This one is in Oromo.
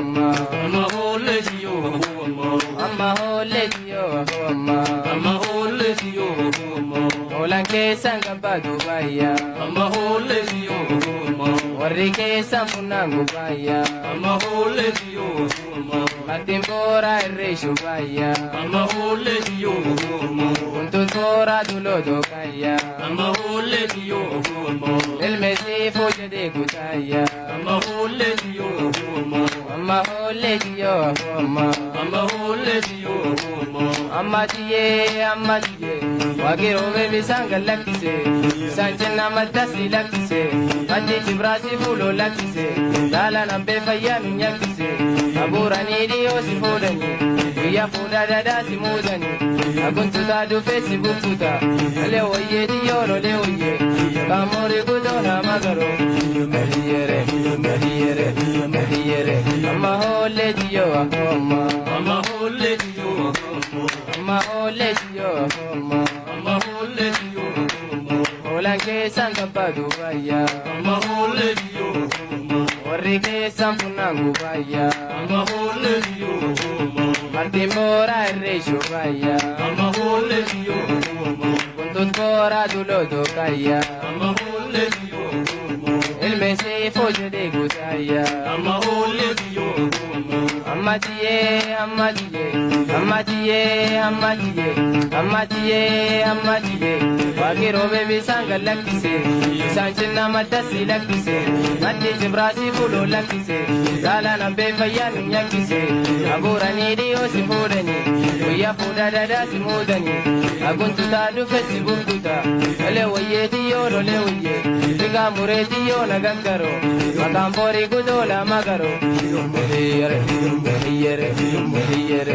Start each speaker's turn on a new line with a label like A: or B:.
A: amma holletiyo amma holletiyo
B: Olan keessa ngamba Dubaaya
A: amma holletiyo
B: warri keessa funangu baaya
A: amma holletiyo
B: Martin Bora irree shubaaya
A: amma holletiyo
B: Kuntun Bora dulodo kaya
A: amma holletiyo
B: Ilmeesiifoo jedhee kutaaya
A: amma holletiyo
B: Amma holletiyo
A: amma holletiyo
B: Amma tiyee Wagiroome bisaan gallakkise Isaan cinna maddasii lakkise Maddi jibraasii fuuloo lakkise Laalaan hambee fayyaa nu nyakkise Abuuranii dhiyoo si fuudhanii Guyyaa fuudhaa dadaa si muudanii Aguntutaa dhufee si bubbuta Lolee wayyee dhiyoo lolee wayyee Qaamorii gudoo nama garoo Mahiyere Amma hoollee dhiyoo ahooma
A: amma holletiyo
B: Amma hoollee dhiyoo ahooma
A: amma holletiyo
B: Olan keessan kabba Dubaaya
A: amma holletiyo
B: warri keessan funangu baaya
A: amma holletiyo
B: Martin Bora irree shubaaya
A: amma holletiyo
B: Kuntut Bora dulodo kaya
A: amma holletiyo
B: Ilmeesiifoo jedhee kutaaya
A: amma holletiyo
B: Amma tiyee Wagiroome bisaan gallakkise Isaan cinna maddasii lakkise Maddi jibraasii fuuloo lakkise Laalaan hambee fayyaa nu nyakkise Abuuranii dhiyoo si fuudhanii Guyyaa fuudhaa dadaa si muudanii Aguntutaa dhufe si bubbuta Lolee wayyee dhiyoo lolee wayyee Rigaa muree dhiyoo nagaggaroo Maqaan boorii gudoo lama garoo Mahiyere